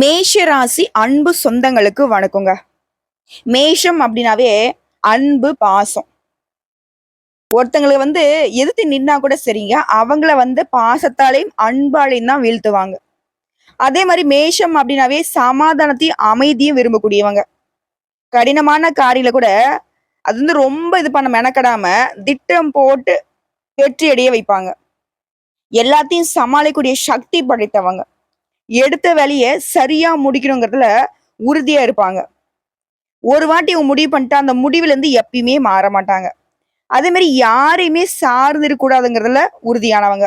மேஷ ராசி அன்பு சொந்தங்களுக்கு வணக்கங்க. மேஷம் அப்படின்னாவே அன்பு பாசம். ஒருத்தங்களுக்கு எதிர்த்து நின்னா கூட சரிங்க, அவங்கள பாசத்தாலையும் அன்பாலையும் தான் வீழ்த்துவாங்க. அதே மாதிரி மேஷம் அப்படின்னாவே சமாதானத்தையும் அமைதியும் விரும்பக்கூடியவங்க. கடினமான காரியில கூட அது ரொம்ப இது பண்ண மெனக்கடாம திட்டம் போட்டு வெற்றி அடைய வைப்பாங்க. எல்லாத்தையும் சமாளிக்கக்கூடிய சக்தி படைத்தவங்க. எடுத்த வேலையை சரியா முடிக்கணுங்கிறதுல உறுதியா இருப்பாங்க. ஒரு வாட்டி அவங்க முடிவு பண்ணிட்டா அந்த முடிவுல இருந்து எப்பயுமே மாற மாட்டாங்க. அதே மாதிரி யாரையுமே சார்ந்து இருக்கக்கூடாதுங்கிறதுல உறுதியானவங்க.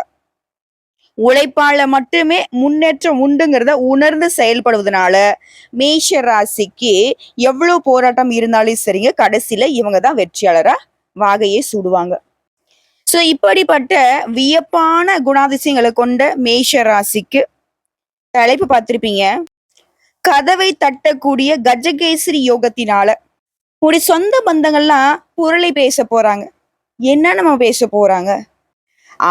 உழைப்பால மட்டுமே முன்னேற்றம் உண்டுங்கிறத உணர்ந்து செயல்படுவதனால மேஷ ராசிக்கு எவ்வளவு போராட்டம் இருந்தாலும் சரிங்க, கடைசியில இவங்க தான் வெற்றியாளரா வாகையே சூடுவாங்க. சோ இப்படிப்பட்ட வியப்பான குணாதிசயங்களை கொண்ட மேஷ ராசிக்கு தலைப்பு பார்த்திருப்பீங்க. கதவை தட்டக்கூடிய கஜகேசரி யோகத்தினால உடைய சொந்த பந்தங்கள்லாம் புரளை பேச போறாங்க. என்ன நம்ம பேச போறாங்க?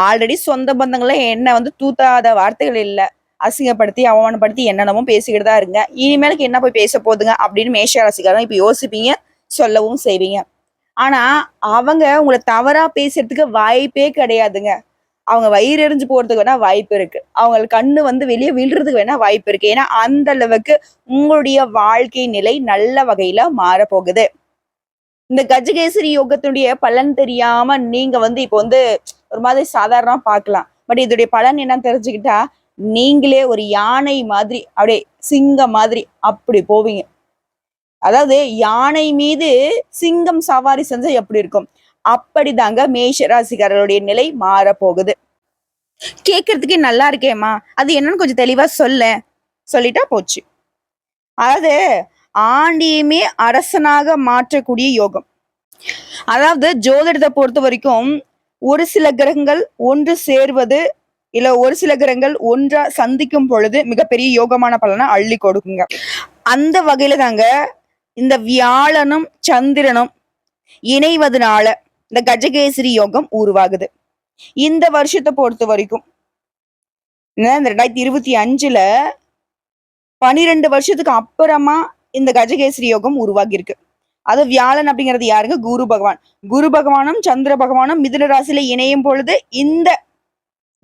ஆல்ரெடி சொந்த பந்தங்கள்லாம் என்ன தூத்தாத வார்த்தைகள் இல்ல, அசிங்கப்படுத்தி அவமானப்படுத்தி என்னென்னமோ பேசிக்கிட்டு தான் இருங்க. இனிமேலுக்கு என்ன போய் பேச போதுங்க அப்படின்னு மேஷராசிக்காரங்க இப்ப யோசிப்பீங்க, சொல்லவும் செய்வீங்க. ஆனா அவங்க உங்களை தவறா பேசுறதுக்கு வாய்ப்பே கிடையாதுங்க. அவங்க வயிறு எரிஞ்சு போறதுக்கு வேணா வாய்ப்பு இருக்கு. அவங்க கண்ணு வெளியே விழுறதுக்கு வேணா வாய்ப்பு இருக்கு. ஏன்னா அந்த அளவுக்கு உங்களுடைய வாழ்க்கை நிலை நல்ல வகையில மாறப்போகுது. இந்த கஜகேசரி யோகத்தினுடைய பலன் தெரியாம நீங்க இப்போ ஒரு மாதிரி சாதாரணமா பார்க்கலாம். பட் இதோடைய பலன் என்னன்னு தெரிஞ்சுக்கிட்டா நீங்களே ஒரு யானை மாதிரி அப்படியே சிங்கம் மாதிரி அப்படி போவீங்க. அதாவது யானை மீது சிங்கம் சவாரி செஞ்சா எப்படி இருக்கும், அப்படிதாங்க மேஷ ராசிக்காரர்களுடைய நிலை மாறப்போகுது. கேட்கறதுக்கே நல்லா இருக்கேம்மா, அது என்னன்னு கொஞ்சம் தெளிவா சொல்லிட்டா போச்சு. அதாவது ஆண்டியுமே அரசனாக மாற்றக்கூடிய யோகம். அதாவது ஜோதிடத்தை பொறுத்த வரைக்கும் ஒரு சில கிரகங்கள் ஒன்று சேர்வது இல்ல ஒரு சில கிரகங்கள் ஒன்றா சந்திக்கும் பொழுது மிகப்பெரிய யோகமான பலனை அள்ளி கொடுக்குங்க. அந்த வகையில தாங்க இந்த வியாழனும் சந்திரனும் இணைவதனால இந்த கஜகேசரி யோகம் உருவாகுது. இந்த வருஷத்தை பொறுத்த வரைக்கும் இந்த 2025ல 12 வருஷத்துக்கு அப்புறமா இந்த கஜகேசரி யோகம் உருவாகி இருக்கு. அது வியாழன் அப்படிங்கிறது யாருங்க? குரு பகவான். குரு பகவானும் சந்திர பகவானும் மிதுன ராசியில இணையும் பொழுது இந்த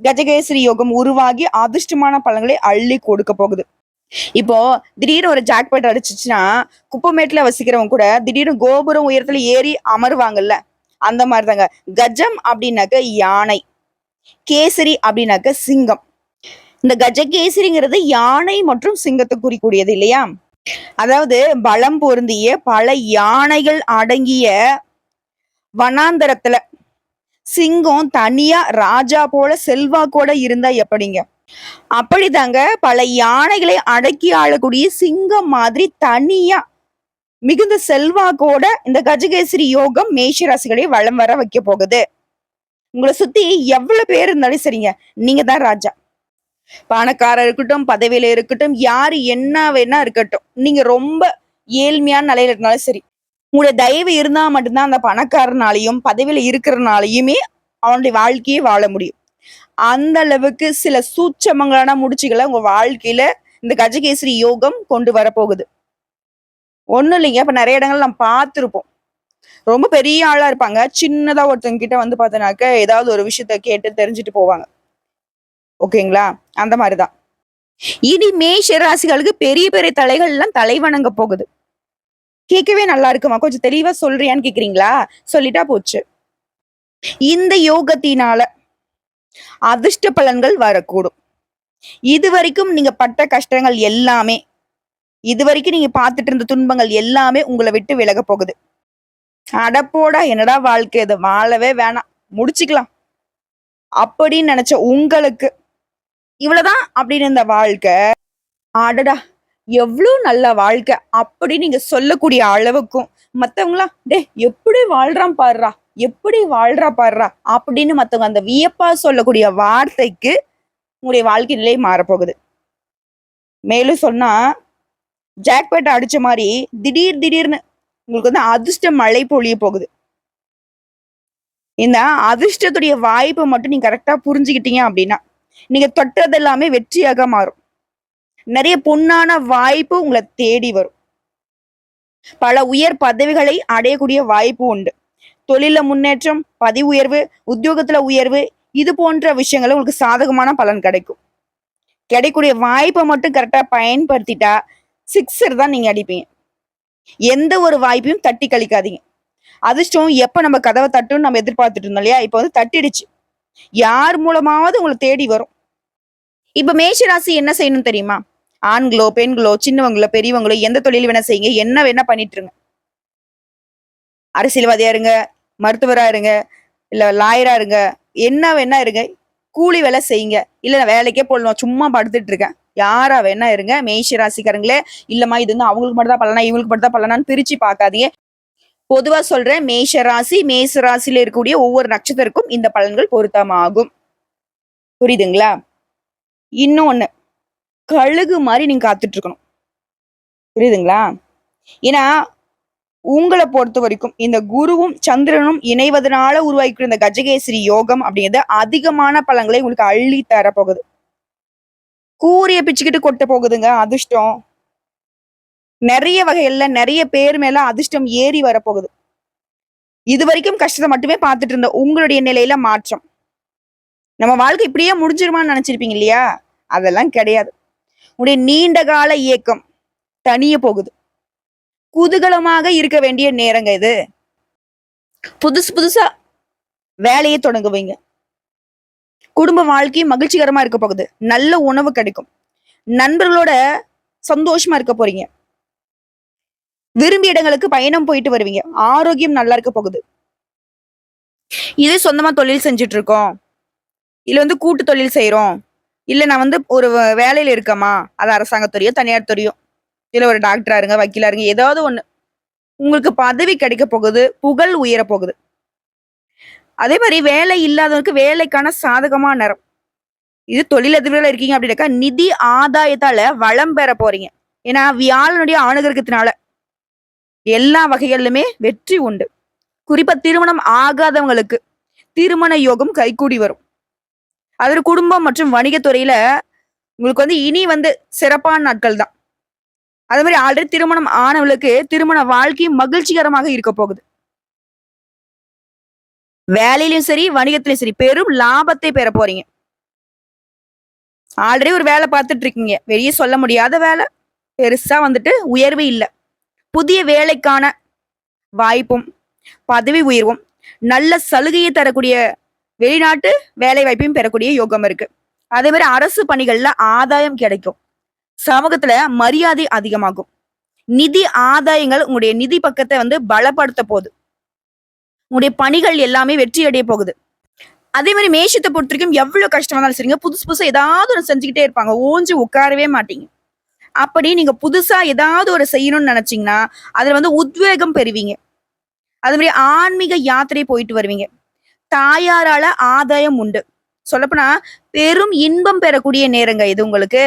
கஜகேசரி யோகம் உருவாகி அதிர்ஷ்டமான பலன்களை அள்ளி கொடுக்க போகுது. இப்போ திடீர்னு ஒரு ஜாக்பாட் அடிச்சிச்சுன்னா குப்பமேட்டுல வசிக்கிறவங்க கூட திடீர்னு கோபுரம் உயரத்துல ஏறி அமருவாங்கல்ல, அந்த மாதிரிதாங்க. கஜம் அப்படின்னாக்க யானை, கேசரி அப்படின்னாக்க சிங்கம். இந்த கஜகேசரிங்கிறது யானை மற்றும் சிங்கத்தை குறிக்கூடியது இல்லையா? அதாவது பலம் பொருந்திய பல யானைகள் அடங்கிய வனாந்தரத்துல சிங்கம் தனியா ராஜா போல செல்வாக்கோட இருந்தா எப்படிங்க? அப்படிதாங்க பல யானைகளை அடக்கி ஆளக்கூடிய சிங்கம் மாதிரி தனியா மிகுந்த செல்வாக்கோட இந்த கஜகேசரி யோகம் மேஷராசிகளை வளம் வர வைக்க போகுது. உங்களை சுத்தி எவ்வளவு பேர் இருந்தாலும் சரிங்க, நீங்க தான் ராஜா. பணக்காரர் இருக்கட்டும், பதவியில இருக்கட்டும், யாரு என்ன வேணா இருக்கட்டும், நீங்க ரொம்ப ஏழ்மையான நிலையில இருந்தாலும் சரி, உங்களுடைய தயவு இருந்தா மட்டும்தான் அந்த பணக்காரனாலையும் பதவியில இருக்கிறனாலையுமே அவனுடைய வாழ்க்கையே வாழ முடியும். அந்த அளவுக்கு சில சூட்சமங்களான முடிச்சுகளை உங்க வாழ்க்கையில இந்த கஜகேசரி யோகம் கொண்டு வரப்போகுது. ஒண்ணும் இல்லைங்க, இப்ப நிறைய இடங்கள் நம்ம பார்த்திருப்போம். ரொம்ப பெரிய ஆளா இருப்பாங்க, சின்னதா ஒருத்தவங்க கிட்ட பார்த்தனாக்க ஏதாவது ஒரு விஷயத்த கேட்டு தெரிஞ்சுட்டு போவாங்க. ஓகேங்களா? அந்த மாதிரிதான் இனி மேஷ ராசிகளுக்கு பெரிய பெரிய தலைகள் எல்லாம் தலை வணங்க போகுது. கேட்கவே நல்லா இருக்குமா? கொஞ்சம் தெளிவா சொல்றியான்னு கேக்குறீங்களா? சொல்லிட்டா போச்சு. இந்த யோகத்தினால அதிர்ஷ்ட பலன்கள் வரக்கூடும். இதுவரைக்கும் நீங்க பட்ட கஷ்டங்கள் எல்லாமே, இதுவரைக்கும் நீங்க பார்த்துட்டு இருந்த துன்பங்கள் எல்லாமே உங்களை விட்டு விலக போகுது. அடப்போடா என்னடா வாழ்க்கை, இதை வாழவே வேணாம், முடிச்சுக்கலாம் அப்படின்னு நினைச்ச உங்களுக்கு இவ்வளவுதான் அப்படின்னு இந்த வாழ்க்கை, அடடா எவ்வளவு நல்ல வாழ்க்கை அப்படின்னு நீங்க சொல்லக்கூடிய அளவுக்கும் மத்தவங்களா டே எப்படி வாழ்றான் பாடுறா, எப்படி வாழ்றா பாடுறா அப்படின்னு மத்தவங்க அந்த வியப்பா சொல்லக்கூடிய வார்த்தைக்கு உங்களுடைய வாழ்க்கை நிலை மாறப்போகுது. மேலும் சொன்னா ஜாக்பேட் அடிச்ச மாதிரி திடீர்னு உங்களுக்கு அதிர்ஷ்ட மழை பொழிய போகுது. இந்த அதிர்ஷ்டத்துடைய வாய்ப்பை மட்டும் நீங்க கரெக்டா புரிஞ்சுக்கிட்டீங்க அப்படின்னா நீங்க தொட்டது எல்லாமே வெற்றியாக மாறும். நிறைய பொன்னான வாய்ப்பு உங்களை தேடி வரும். பல உயர் பதவிகளை அடையக்கூடிய வாய்ப்பு உண்டு. தொழில முன்னேற்றம், பதவி உயர்வு, உத்தியோகத்துல உயர்வு, இது போன்ற விஷயங்கள் உங்களுக்கு சாதகமான பலன் கிடைக்கும். கிடைக்கக்கூடிய வாய்ப்பை மட்டும் கரெக்டா பயன்படுத்திட்டா சிக்ஸர் தான் நீங்க அடிப்பீங்க. எந்த ஒரு வாய்ப்பையும் தட்டி கழிக்காதீங்க. அதிர்ஷ்டம் எப்ப நம்ம கதவை தட்டுன்னு நம்ம எதிர்பார்த்துட்டு இருந்தோம் இல்லையா, இப்ப வந்து தட்டிடுச்சு. யார் மூலமாவது உங்களை தேடி வரும். இப்ப மேஷராசி என்ன செய்யணும் தெரியுமா? ஆண்களோ பெண்களோ சின்னவங்களோ பெரியவங்களோ எந்த தொழில் வேணா செய்யுங்க, என்ன வேணா பண்ணிட்டு இருங்க. அரசியல்வாதியா இருங்க, மருத்துவரா இருங்க, இல்ல லாயரா இருங்க, என்ன வேணா இருங்க, கூலி வேலை செய்யுங்க. இல்ல நான் வேலைக்கே போடணும் சும்மா படுத்துட்டு இருக்கேன், யாரா வேணா இருங்க. மேஷ ராசிக்காரங்களே, இல்லம்மா இது வந்து அவங்களுக்கு மட்டும் தான் பலனா இவங்களுக்கு மட்டும் தான் பலனான்னு பிரிச்சு பார்க்காதீங்க. பொதுவா சொல்றேன், மேஷ ராசி மேச ராசியில இருக்கக்கூடிய ஒவ்வொரு நட்சத்திரக்கும் இந்த பலன்கள் பொருத்தமாகும். புரியுதுங்களா? இன்னொன்னு, கழுகு மாதிரி நீங்க காத்துட்டு இருக்கணும். புரியுதுங்களா? ஏன்னா உங்களை பொறுத்த வரைக்கும் இந்த குருவும் சந்திரனும் இணைவதனால உருவாக்கிற இந்த கஜகேசரி யோகம் அப்படிங்கிறது அதிகமான பலன்களை உங்களுக்கு அள்ளி தர போகுது. கூரிய பிச்சுக்கிட்டு கொட்ட போகுதுங்க அதிர்ஷ்டம். நிறைய வகைகள்ல நிறைய பேர் மேல அதிர்ஷ்டம் ஏறி வரப்போகுது. இது வரைக்கும் கஷ்டத்தை மட்டுமே பார்த்துட்டு இருந்த உங்களுடைய நிலையில மாற்றம். நம்ம வாழ்க்கை இப்படியே முடிஞ்சிருமான்னு நினைச்சிருப்பீங்க இல்லையா? அதெல்லாம் கிடையாது. உடைய நீண்ட கால இயக்கம் தனிய போகுது. குதூகலமாக இருக்க வேண்டிய நேரங்க இது. புதுசு புதுசா வேலையை தொடங்குவீங்க. குடும்ப வாழ்க்கை மகிழ்ச்சிகரமா இருக்க போகுது. நல்ல உணவு கிடைக்கும். நண்பர்களோட சந்தோஷமா இருக்க போறீங்க. விரும்பிய இடங்களுக்கு பயணம் போயிட்டு வருவீங்க. ஆரோக்கியம் நல்லா இருக்க போகுது. இதே சொந்தமா தொழில் செஞ்சுட்டு இருக்கோம், இல்ல வந்து கூட்டு தொழில் செய்யறோம், இல்ல நான் வந்து ஒரு வேலையில இருக்கமா, அது அரசாங்கத்துறையோ தனியார் துறையோ, இல்ல ஒரு டாக்டரா இருங்க, வக்கீலா இருங்க, ஏதாவது ஒண்ணு உங்களுக்கு பதவி கிடைக்க போகுது, புகழ் உயர போகுது. அதே மாதிரி வேலை இல்லாதவருக்கு வேலைக்கான சாதகமான நேரம். இது தொழிலதிபர்கள் இருக்கீங்க அப்படின்னாக்கா நிதி ஆதாயத்தால வளம் பெற போறீங்க. ஏன்னா வியாழனுடைய அனுகிரகத்தினால எல்லா வகைகளிலுமே வெற்றி உண்டு. குறிப்பா திருமணம் ஆகாதவங்களுக்கு திருமண யோகம் கைகூடி வரும். அது குடும்பம் மற்றும் வணிகத்துறையில உங்களுக்கு வந்து இனி வந்து சிறப்பான நாட்கள் தான். அதே மாதிரி ஆல்ரெடி திருமணம் ஆனவங்களுக்கு திருமண வாழ்க்கை மகிழ்ச்சிகரமாக இருக்க போகுது. வேலையிலும் சரி வணிகத்திலும் சரி பெரும் லாபத்தை பெற போறீங்க. ஆல்ரெடி ஒரு வேலை பார்த்துட்டு இருக்கீங்க, வெளியே சொல்ல முடியாத வேலை, பெருசா வந்துட்டு உயர்வு இல்லை. புதிய வேலைக்கான வாய்ப்பும் பதவி உயர்வும் நல்ல சலுகையை தரக்கூடிய வெளிநாட்டு வேலை வாய்ப்பையும் பெறக்கூடிய யோகம் இருக்கு. அதே மாதிரி அரசு பணிகள்ல ஆதாயம் கிடைக்கும். சமூகத்துல மரியாதை அதிகமாகும். நிதி ஆதாயங்கள் உங்களுடைய நிதி பக்கத்தை வந்து பலப்படுத்த போகுது. உங்களுடைய பணிகள் எல்லாமே வெற்றி அடைய போகுது. அதே மாதிரி மேஷத்தை பொறுத்த வரைக்கும் எவ்வளவு கஷ்டம் வந்தாலும் சரிங்க, புதுசு புதுசா ஏதாவது ஒன்று செஞ்சுக்கிட்டே இருப்பாங்க. ஓஞ்சு உட்காரவே மாட்டீங்க. அப்படி நீங்க புதுசா ஏதாவது ஒரு செய்யணும்னு நினைச்சீங்கன்னா அதுல வந்து உத்வேகம் பெறுவீங்க. அதே மாதிரி ஆன்மீக யாத்திரை போயிட்டு வருவீங்க. தாயாரால ஆதாயம் உண்டு. சொல்லப்போனா பெரும் இன்பம் பெறக்கூடிய நேரங்க இது உங்களுக்கு.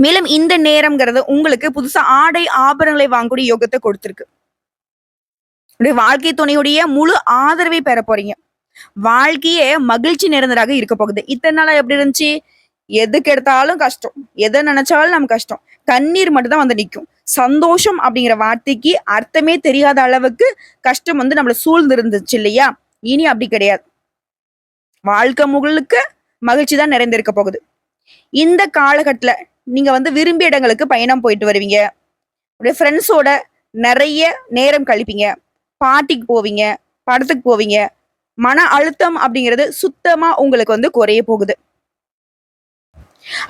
மேலும் இந்த நேரம்ங்கிறது உங்களுக்கு புதுசா ஆடை ஆபரணங்களை வாங்கக்கூடிய யோகத்தை கொடுத்திருக்கு. வாழ்க்கை துணையுடைய முழு ஆதரவை பெற போறீங்க. வாழ்க்கையே மகிழ்ச்சி நிறைந்ததாக இருக்க போகுது. இத்தனை நாளா எப்படி இருந்துச்சு? எதுக்கு எடுத்தாலும் கஷ்டம், எதை நினைச்சாலும் நம்ம கஷ்டம், கண்ணீர் மட்டும் தான் வந்து நிற்கும். சந்தோஷம் அப்படிங்கிற வார்த்தைக்கு அர்த்தமே தெரியாத அளவுக்கு கஷ்டம் வந்து நம்மள சூழ்ந்து இருந்துச்சு இல்லையா? இனி அப்படி கிடையாது. வாழ்க்கை முழுக்க மகிழ்ச்சி தான் நிறைந்திருக்க போகுது. இந்த காலகட்டத்துல நீங்க வந்து விரும்பிய இடங்களுக்கு பயணம் போயிட்டு வருவீங்க. ஃப்ரெண்ட்ஸோட நிறைய நேரம் கழிப்பீங்க. பார்ட்டிக்கு போவீங்க, படத்துக்கு போவீங்க. மன அழுத்தம் அப்படிங்கிறது சுத்தமா உங்களுக்கு வந்து குறைய போகுது.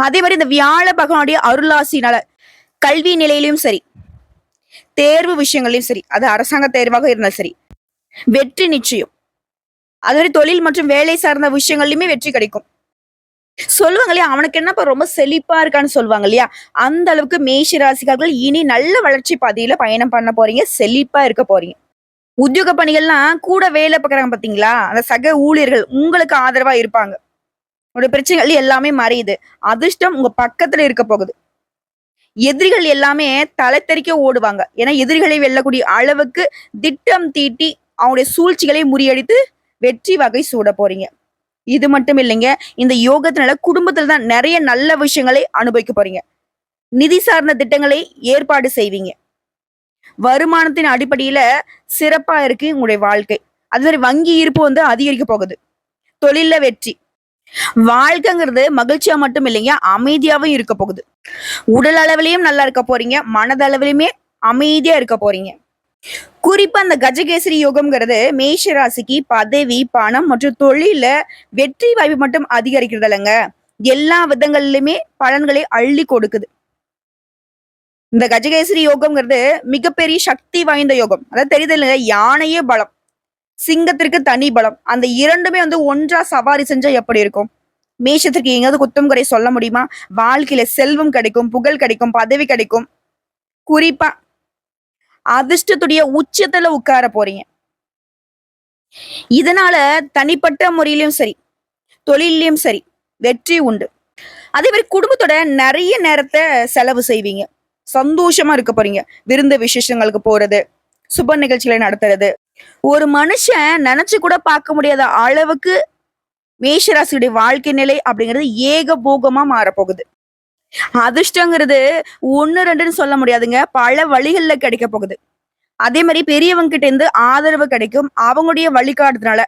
அதே மாதிரி இந்த வியாழ பகவானுடைய அருளாசினால கல்வி நிலையிலும் சரி, தேர்வு விஷயங்களையும் சரி, அது அரசாங்க தேர்வாக இருந்தாலும் சரி, வெற்றி நிச்சயம். அது மாதிரி தொழில் மற்றும் வேலை சார்ந்த விஷயங்கள்லயுமே வெற்றி கிடைக்கும். சொல்லுவாங்க இல்லையா, அவனுக்கு என்னப்பா ரொம்ப செழிப்பா இருக்கான்னு சொல்லுவாங்க இல்லையா? அந்த அளவுக்கு மேஷ ராசிக்காரர்கள் இனி நல்ல வளர்ச்சி பாதையில பயணம் பண்ண போறீங்க, செழிப்பா இருக்க போறீங்க. உத்தியோக பணிகள்லாம் கூட வேலை பார்க்குறாங்க பாத்தீங்களா, அந்த சக ஊழியர்கள் உங்களுக்கு ஆதரவா இருப்பாங்க. உங்களுடைய பிரச்சனைகள் எல்லாமே மறையுது. அதிர்ஷ்டம் உங்க பக்கத்துல இருக்க போகுது. எதிரிகள் எல்லாமே தலை தெறிக்க ஓடுவாங்க. ஏன்னா எதிரிகளை வெல்லக்கூடிய அளவுக்கு திட்டம் தீட்டி அவங்களுடைய சூழ்ச்சிகளை முறியடித்து வெற்றி வகை சூட போறீங்க. இது மட்டும் இல்லைங்க, இந்த யோகத்தினால குடும்பத்துல தான் நிறைய நல்ல விஷயங்களை அனுபவிக்க போறீங்க. நிதி சார்ந்த திட்டங்களை ஏற்பாடு செய்வீங்க. வருமானத்தின் அடிப்படையில சிறப்பா இருக்கு உங்களுடைய வாழ்க்கை. அது மாதிரி வங்கி இருப்பு வந்து அதிகரிக்க போகுது. தொழில்ல வெற்றி. வாழ்க்கைங்கிறது மகிழ்ச்சியா மட்டும் இல்லைங்க, அமைதியாவும் இருக்க போகுது. உடல் அளவிலையும் நல்லா இருக்க போறீங்க, மனதளவிலுமே அமைதியா இருக்க போறீங்க. குறிப்பா அந்த கஜகேசரி யோகம்ங்கிறது மேஷ ராசிக்கு பதவி, பணம் மற்றும் தொழில வெற்றி வாய்ப்பு மட்டும் அதிகரிக்கிறது இல்லைங்க, எல்லா விதங்களிலுமே பலன்களை அள்ளி கொடுக்குது. இந்த கஜகேசரி யோகம்ங்கிறது மிகப்பெரிய சக்தி வாய்ந்த யோகம். அதாவது தெரியுது இல்லைங்க, யானையே பலம், சிங்கத்திற்கு தனி பலம். அந்த இரண்டுமே வந்து ஒன்றா சவாரி செஞ்சா எப்படி இருக்கும்? மேஷத்திற்கு எங்கேயாவது குத்தம் குறை சொல்ல முடியுமா? வாழ்க்கையில செல்வம் கிடைக்கும், புகழ் கிடைக்கும், பதவி கிடைக்கும். குறிப்பா அதிர்ஷ்டத்துடைய உச்சத்துல உட்கார போறீங்க. இதனால தனிப்பட்ட முறையிலும் சரி, தொழிலையும் சரி வெற்றி உண்டு. அதே மாதிரி குடும்பத்தோட நிறைய நேரத்தை செலவு செய்வீங்க. சந்தோஷமா இருக்க போறீங்க. விருந்து விசேஷங்களுக்கு போறது, சுப நிகழ்ச்சிகளை நடத்துறது. ஒரு மனுஷன் நினைச்சு கூட பார்க்க முடியாத அளவுக்கு மேஷராசியுடைய வாழ்க்கை நிலை அப்படிங்கிறது ஏகபோகமா மாறப்போகுது. அதிர்ஷ்டங்கிறது ஒண்ணு ரெண்டுன்னு சொல்ல முடியாதுங்க, பல வழிகள்ல கிடைக்க போகுது. அதே மாதிரி பெரியவங்க கிட்ட இருந்து ஆதரவு கிடைக்கும். அவங்களுடைய வழிகாட்டுறதுனால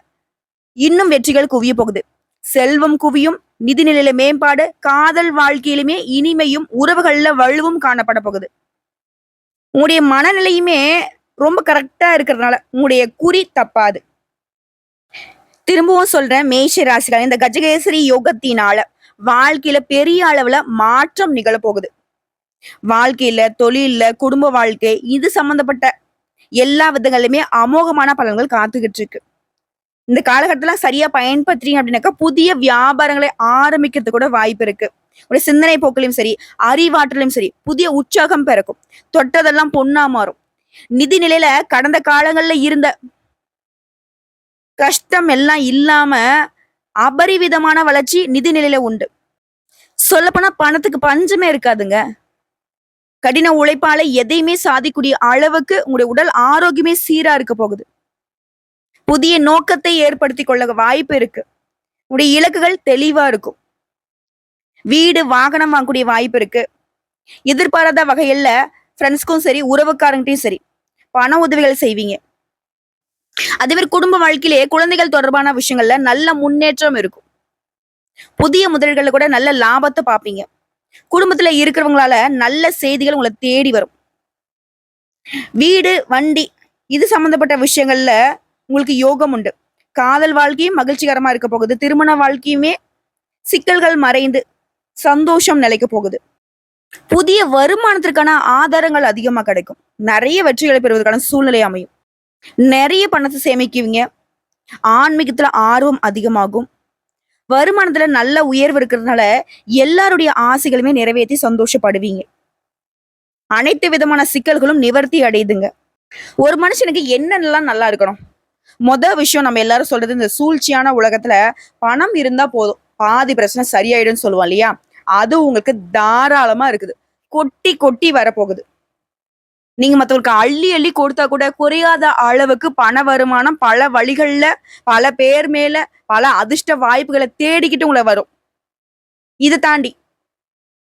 இன்னும் வெற்றிகள் குவிய போகுது. செல்வம் குவியும், நிதிநிலையில மேம்பாடு, காதல் வாழ்க்கையிலுமே இனிமையும், உறவுகள்ல வலுவும் காணப்பட போகுது. உங்களுடைய மனநிலையுமே ரொம்ப கரெக்டா இருக்கிறதுனால உங்களுடைய குறி தப்பாது. திரும்பவும் சொல்றேன், மேஷ ராசிக்காரங்க இந்த கஜகேசரி யோகத்தினால வாழ்க்கையில பெரிய அளவுல மாற்றம் நிகழப்போகுது. வாழ்க்கையில, தொழில்ல, குடும்ப வாழ்க்கை இது சம்பந்தப்பட்ட எல்லா விதங்களிலுமே அமோகமான பலன்கள் காத்துக்கிட்டு இருக்கு. இந்த காலகட்டத்துல சரியா பயன்படுத்துறீங்க அப்படின்னாக்கா புதிய வியாபாரங்களை ஆரம்பிக்கிறதுக்கு கூட வாய்ப்பு இருக்கு. ஒரு சிந்தனை போக்கிலையும் சரி, அறிவாற்றலையும் சரி புதிய உற்சாகம் பிறக்கும். தொட்டதெல்லாம் பொண்ணா மாறும். நிதி நிலையில கடந்த காலங்கள்ல இருந்த கஷ்டம் எல்லாம் இல்லாம அபரிவிதமான வளர்ச்சி நிதி நிலையில உண்டு. சொல்லப்போனா பணத்துக்கு பஞ்சமே இருக்காதுங்க. கடின உழைப்பால எதையுமே சாதிக்கூடிய அளவுக்கு உங்களுடைய உடல் ஆரோக்கியமே சீரா இருக்க போகுது. புதிய நோக்கத்தை ஏற்படுத்திக் கொள்ள வாய்ப்பு இருக்கு. உங்களுடைய இலக்குகள் தெளிவா இருக்கும். வீடு, வாகனம் வாங்கக்கூடிய வாய்ப்பு இருக்கு. எதிர்பாராத வகையில ஃப்ரெண்ட்ஸ்க்கும் சரி, உறவுக்காரங்கிட்டையும் சரி பண உதவிகள் செய்வீங்க. அதே மாதிரி குடும்ப வாழ்க்கையிலேயே குழந்தைகள் தொடர்பான விஷயங்கள்ல நல்ல முன்னேற்றம் இருக்கும். புதிய முதலீடுகள்ல கூட நல்ல லாபத்தை பார்ப்பீங்க. குடும்பத்துல இருக்கிறவங்களால நல்ல செய்திகள் உங்களை தேடி வரும். வீடு, வண்டி இது சம்பந்தப்பட்ட விஷயங்கள்ல உங்களுக்கு யோகம் உண்டு. காதல் வாழ்க்கையும் மகிழ்ச்சிகரமா இருக்க போகுது. திருமண வாழ்க்கையுமே சிக்கல்கள் மறைந்து சந்தோஷம் நிலைக்க போகுது. புதிய வருமானத்திற்கான ஆதாரங்கள் அதிகமா கிடைக்கும். நிறைய வெற்றிகளை பெறுவதற்கான சூழ்நிலை அமையும். நிறைய பணத்தை சேமிக்குவீங்க. ஆன்மீகத்துல ஆர்வம் அதிகமாகும். வருமானத்துல நல்ல உயர்வு இருக்கிறதுனால எல்லாருடைய ஆசைகளுமே நிறைவேற்றி சந்தோஷப்படுவீங்க. அனைத்து விதமான சிக்கல்களும் நிவர்த்தி அடையுதுங்க. ஒரு மனுஷனுக்கு என்னென்னலாம் நல்லா இருக்கணும்? விஷயம் நம்ம எல்லாரும் சொல்றது, இந்த சூழ்ச்சியான உலகத்துல பணம் இருந்தா போதும், பாதி பிரச்சனை சரியாயிடும் சொல்லுவோம் இல்லையா? அது உங்களுக்கு தாராளமா இருக்குது. கொட்டி கொட்டி வரப்போகுது. நீங்க மத்தவங்களுக்கு அள்ளி அள்ளி கொடுத்தா கூட குறையாத அளவுக்கு பண வருமானம் பல வழிகள்ல, பல பேர் மேல, பல அதிர்ஷ்ட வாய்ப்புகளை தேடிக்கிட்டு உங்களை வரும். இதை தாண்டி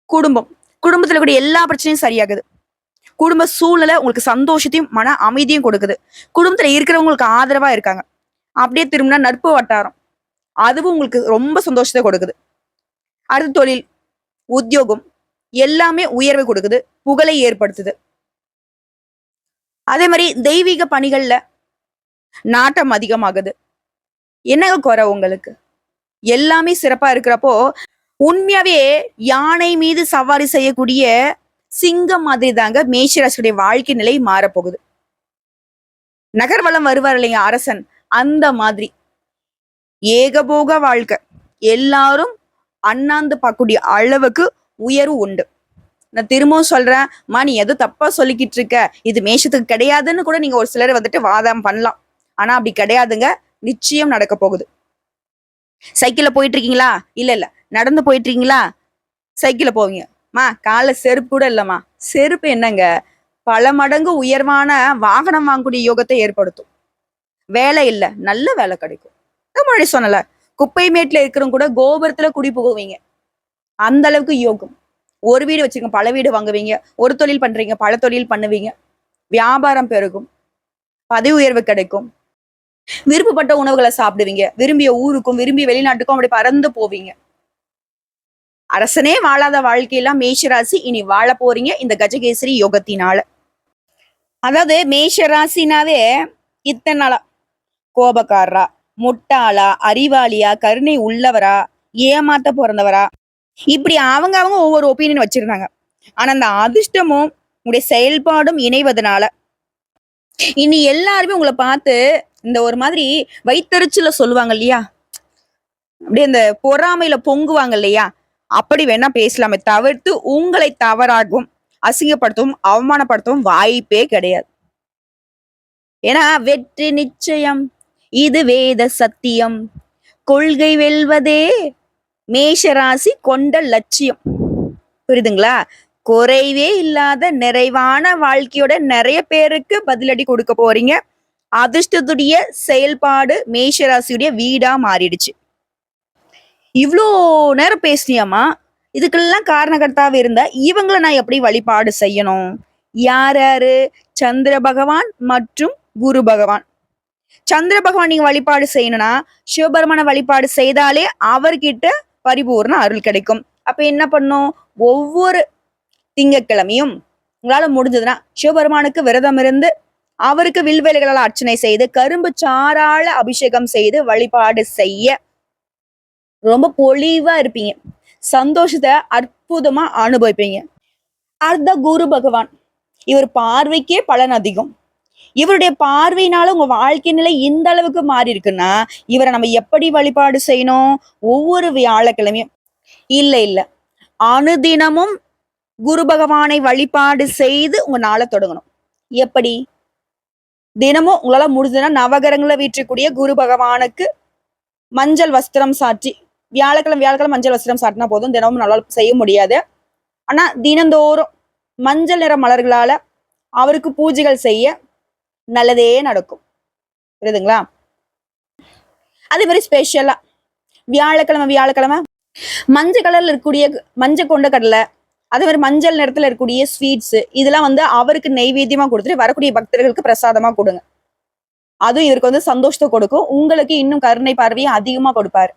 குடும்பத்துல கூட எல்லா பிரச்சனையும் சரியாகுது. குடும்ப சூழ்நிலை உங்களுக்கு சந்தோஷத்தையும் மன அமைதியும் கொடுக்குது. குடும்பத்துல இருக்கிறவங்களுக்கு ஆதரவா இருக்காங்க. அப்படியே திரும்பினா நட்பு வட்டாரம், அதுவும் உங்களுக்கு ரொம்ப சந்தோஷத்தை கொடுக்குது. அடுத்து தொழில், உத்தியோகம் எல்லாமே உயர்வை கொடுக்குது, புகழை ஏற்படுத்துது. அதே மாதிரி தெய்வீக பணிகள்ல நாட்டம் அதிகமாகுது. என்னங்க குறை உங்களுக்கு? எல்லாமே சிறப்பா இருக்கிறப்போ உண்மையாவே யானை மீது சவாரி செய்யக்கூடிய சிங்கம் மாதிரி தாங்க மேஷராசியுடைய வாழ்க்கை நிலை மாறப்போகுது. நகர்வலம் வருவார் இல்லைங்க அரசன், அந்த மாதிரி ஏகபோக வாழ்க்கை. எல்லாரும் அண்ணாந்து பார்க்கக்கூடிய அளவுக்கு உயர்வு உண்டு. நான் திரும்பவும் சொல்றேன், நீ எதுவும் தப்பா சொல்லிக்கிட்டு இருக்க, இது மேஷத்துக்கு கிடையாதுன்னு கூட நீங்க ஒரு சிலர் வந்துட்டு வாதம் பண்ணலாம். ஆனா அப்படி கிடையாதுங்க, நிச்சயம் நடக்க போகுது. சைக்கிள்ல போயிட்டு இருக்கீங்களா? இல்ல நடந்து போயிட்டு இருக்கீங்களா? சைக்கிள்ல போவீங்க. கால செருப்பு கூட இல்லம்மா. செருப்பு என்னங்க, பல மடங்கு உயர்வான வாகனம் வாங்கக்கூடிய யோகத்தை ஏற்படுத்தும். வேலை இல்ல, நல்ல வேலை கிடைக்கும். முன்னாடி சொன்னல, குப்பை மேட்ல இருக்கிறவங்க கூட கோபுரத்துல குடி புகுவீங்க. அந்த அளவுக்கு யோகம். ஒரு வீடு வச்சுக்கோங்க, பல வீடு வாங்குவீங்க. ஒரு தொழில் பண்றீங்க, பல தொழில் பண்ணுவீங்க. வியாபாரம் பெருகும், பதவி உயர்வு கிடைக்கும். விருப்பப்பட்ட உணவுகளை சாப்பிடுவீங்க. விரும்பிய ஊருக்கும் விரும்பிய வெளிநாட்டுக்கும் அப்படி பறந்து போவீங்க. அரசனே வாழாத வாழ்க்கையெல்லாம் மேஷராசி இனி வாழ போறீங்க இந்த கஜகேசரி யோகத்தினால. அதாவது மேஷராசினாவே இத்தனை நாளா கோபக்காரரா, முட்டாளா, அறிவாளியா, கருணை உள்ளவரா, ஏமாத்த பிறந்தவரா, இப்படி அவங்க ஒவ்வொரு ஒப்பீனியன் வச்சிருந்தாங்க. ஆனா அந்த அதிர்ஷ்டமும் உங்களுடைய செயல்பாடும் இணைவதனால இனி எல்லாருமே உங்களை பார்த்து இந்த ஒரு மாதிரி வைத்தறிச்சல சொல்லுவாங்க இல்லையா, அப்படியே இந்த பொறாமையில பொங்குவாங்க இல்லையா, அப்படி வேணா பேசலாமே தவிர்த்து உங்களை தவறாகவும் அசிங்கப்படுத்தவும் அவமானப்படுத்தவும் வாய்ப்பே கிடையாது. ஏன்னா வெற்றி நிச்சயம், இது வேத சத்தியம், கொள்கை வெல்வதே மேஷராசி கொண்ட லட்சியம். புரியுதுங்களா? குறைவே இல்லாத நிறைவான வாழ்க்கையோட நிறைய பேருக்கு பதிலடி கொடுக்க போறீங்க. அதிர்ஷ்டத்துடைய செயல்பாடு மேஷராசியுடைய வீடா மாறிடுச்சு. இவ்வளோ நேரம் பேசினியாமா, இதுக்கெல்லாம் காரணகர்த்தாவே இருந்தா இவங்களை நான் எப்படி வழிபாடு செய்யணும்? யாரு? சந்திர பகவான் மற்றும் குரு பகவான். சந்திர பகவான் நீங்க வழிபாடு செய்யணும்னா சிவபெருமான வழிபாடு செய்தாலே அவர்கிட்ட பரிபூர்ண அருள் கிடைக்கும். அப்ப என்ன பண்ணும்? ஒவ்வொரு திங்கட்கிழமையும் உங்களால முடிஞ்சதுன்னா சிவபெருமானுக்கு விரதம் இருந்து அவருக்கு வில்வேலைகளால் அர்ச்சனை செய்து கரும்பு சாரால அபிஷேகம் செய்து வழிபாடு செய்ய ரொம்ப பொலிவா இருப்பீங்க. சந்தோஷத்தை அற்புதமா அனுபவிப்பீங்க. அர்த்த குரு பகவான், இவர் பார்வைக்கே பலன் அதிகம். இவருடைய பார்வையினால உங்க வாழ்க்கை நிலை இந்த அளவுக்கு மாறி இருக்குன்னா இவரை நம்ம எப்படி வழிபாடு செய்யணும்? ஒவ்வொரு வியாழக்கிழமையும் இல்ல அனுதினமும் குரு பகவானை வழிபாடு செய்து உங்க நாளை தொடங்கணும். எப்படி? தினமும் உங்களால முடிஞ்சதுன்னா நவகரங்களை வீற்றக்கூடிய குரு பகவானுக்கு மஞ்சள் வஸ்திரம் சாற்றி, வியாழக்கிழமை மஞ்சள் வஸ்திரம் சாட்டினா போதும், தினமும் நல்லா செய்ய முடியாது. ஆனா தினந்தோறும் மஞ்சள் நிற மலர்களால அவருக்கு பூஜைகள் செய்ய நல்லதே நடக்கும். புரியுதுங்களா? அதே மாதிரி ஸ்பெஷலா வியாழக்கிழமை மஞ்சள் கலர்ல இருக்கக்கூடிய மஞ்சள் கொண்ட கடலை, அதே மாதிரி மஞ்சள் நிறத்துல இருக்கக்கூடிய ஸ்வீட்ஸ், இதெல்லாம் அவருக்கு நெய்வேத்தியமா கொடுத்துட்டு வரக்கூடிய பக்தர்களுக்கு பிரசாதமா கொடுங்க. அதுவும் இவருக்கு சந்தோஷத்தை கொடுக்கும். உங்களுக்கு இன்னும் கருணை பார்வையை அதிகமா கொடுப்பாரு.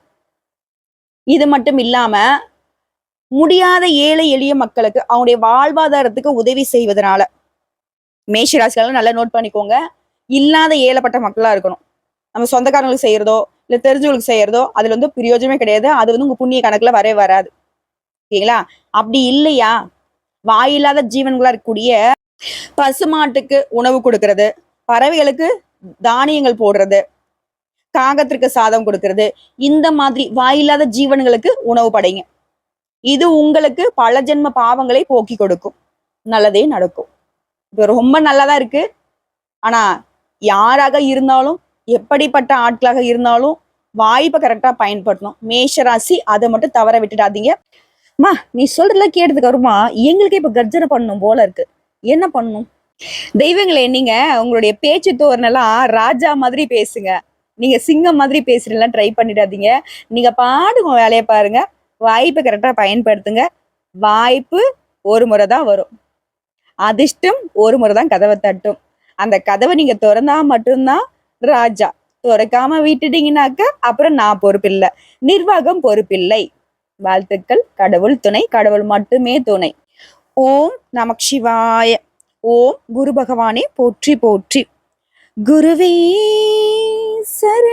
இது மட்டும் இல்லாம முடியாத ஏழை எளிய மக்களுக்கு அவங்களுடைய வாழ்வாதாரத்துக்கு உதவி செய்வதனால மேஷராசிகள் நல்லா நோட் பண்ணிக்கோங்க. இல்லாத ஏழைப்பட்ட மக்களா இருக்கணும். நம்ம சொந்தக்காரங்களுக்கு செய்யறதோ இல்ல தெரிஞ்சவங்களுக்கு செய்யறதோ அதுல பிரயோஜனமே கிடையாது. அது உங்க புண்ணிய கணக்குல வரவே வராது. ஓகேங்களா? அப்படி இல்லையா, வாயில்லாத ஜீவன்களா இருக்கக்கூடிய பசுமாட்டுக்கு உணவு கொடுக்கறது, பறவைகளுக்கு தானியங்கள் போடுறது, காகத்திற்கு சாதம் கொடுக்கறது, இந்த மாதிரி வாயில்லாத ஜீவன்களுக்கு உணவு படைங்க. இது உங்களுக்கு பல ஜென்ம பாவங்களை போக்கி கொடுக்கும். நல்லதே நடக்கும். இது ரொம்ப நல்லாதான் இருக்கு. ஆனா யாராக இருந்தாலும் எப்படிப்பட்ட ஆட்களாக இருந்தாலும் வாய்ப்பை கரெக்டா பயன்படுத்தணும். மேஷராசி அதை மட்டும் தவற விட்டுடாதீங்க. மா நீ சொல்றதுல கேட்டதுக்கு வருமா எங்களுக்கே இப்ப கர்ஜனை பண்ணணும் போல இருக்கு. என்ன பண்ணணும்? தெய்வங்களே, நீங்க உங்களுடைய பேச்சு தோரணெல்லாம் ராஜா மாதிரி பேசுங்க. நீங்க சிங்கம் மாதிரி பேசுறீங்களா ட்ரை பண்ணிடாதீங்க. நீங்க பாடுங்க, வேலையை பாருங்க. வாய்ப்பை கரெக்டா பயன்படுத்துங்க. வாய்ப்பு ஒரு முறை தான் வரும். அதிர்ஷ்டம் ஒரு முறை தான் கதவை தட்டும். அந்த கதவை நீங்க திறந்தா மட்டும்தான் ராஜா. திறக்காம விட்டுட்டீங்கன்னாக்க அப்புறம் நான் பொறுப்பில்லை, நிர்வாகம் பொறுப்பில்லை. வாழ்த்துக்கள். கடவுள் துணை, கடவுள் மட்டுமே துணை. ஓம் நமக் சிவாய. ஓம் குரு பகவானே போற்றி போற்றி. குருவே சரணம்.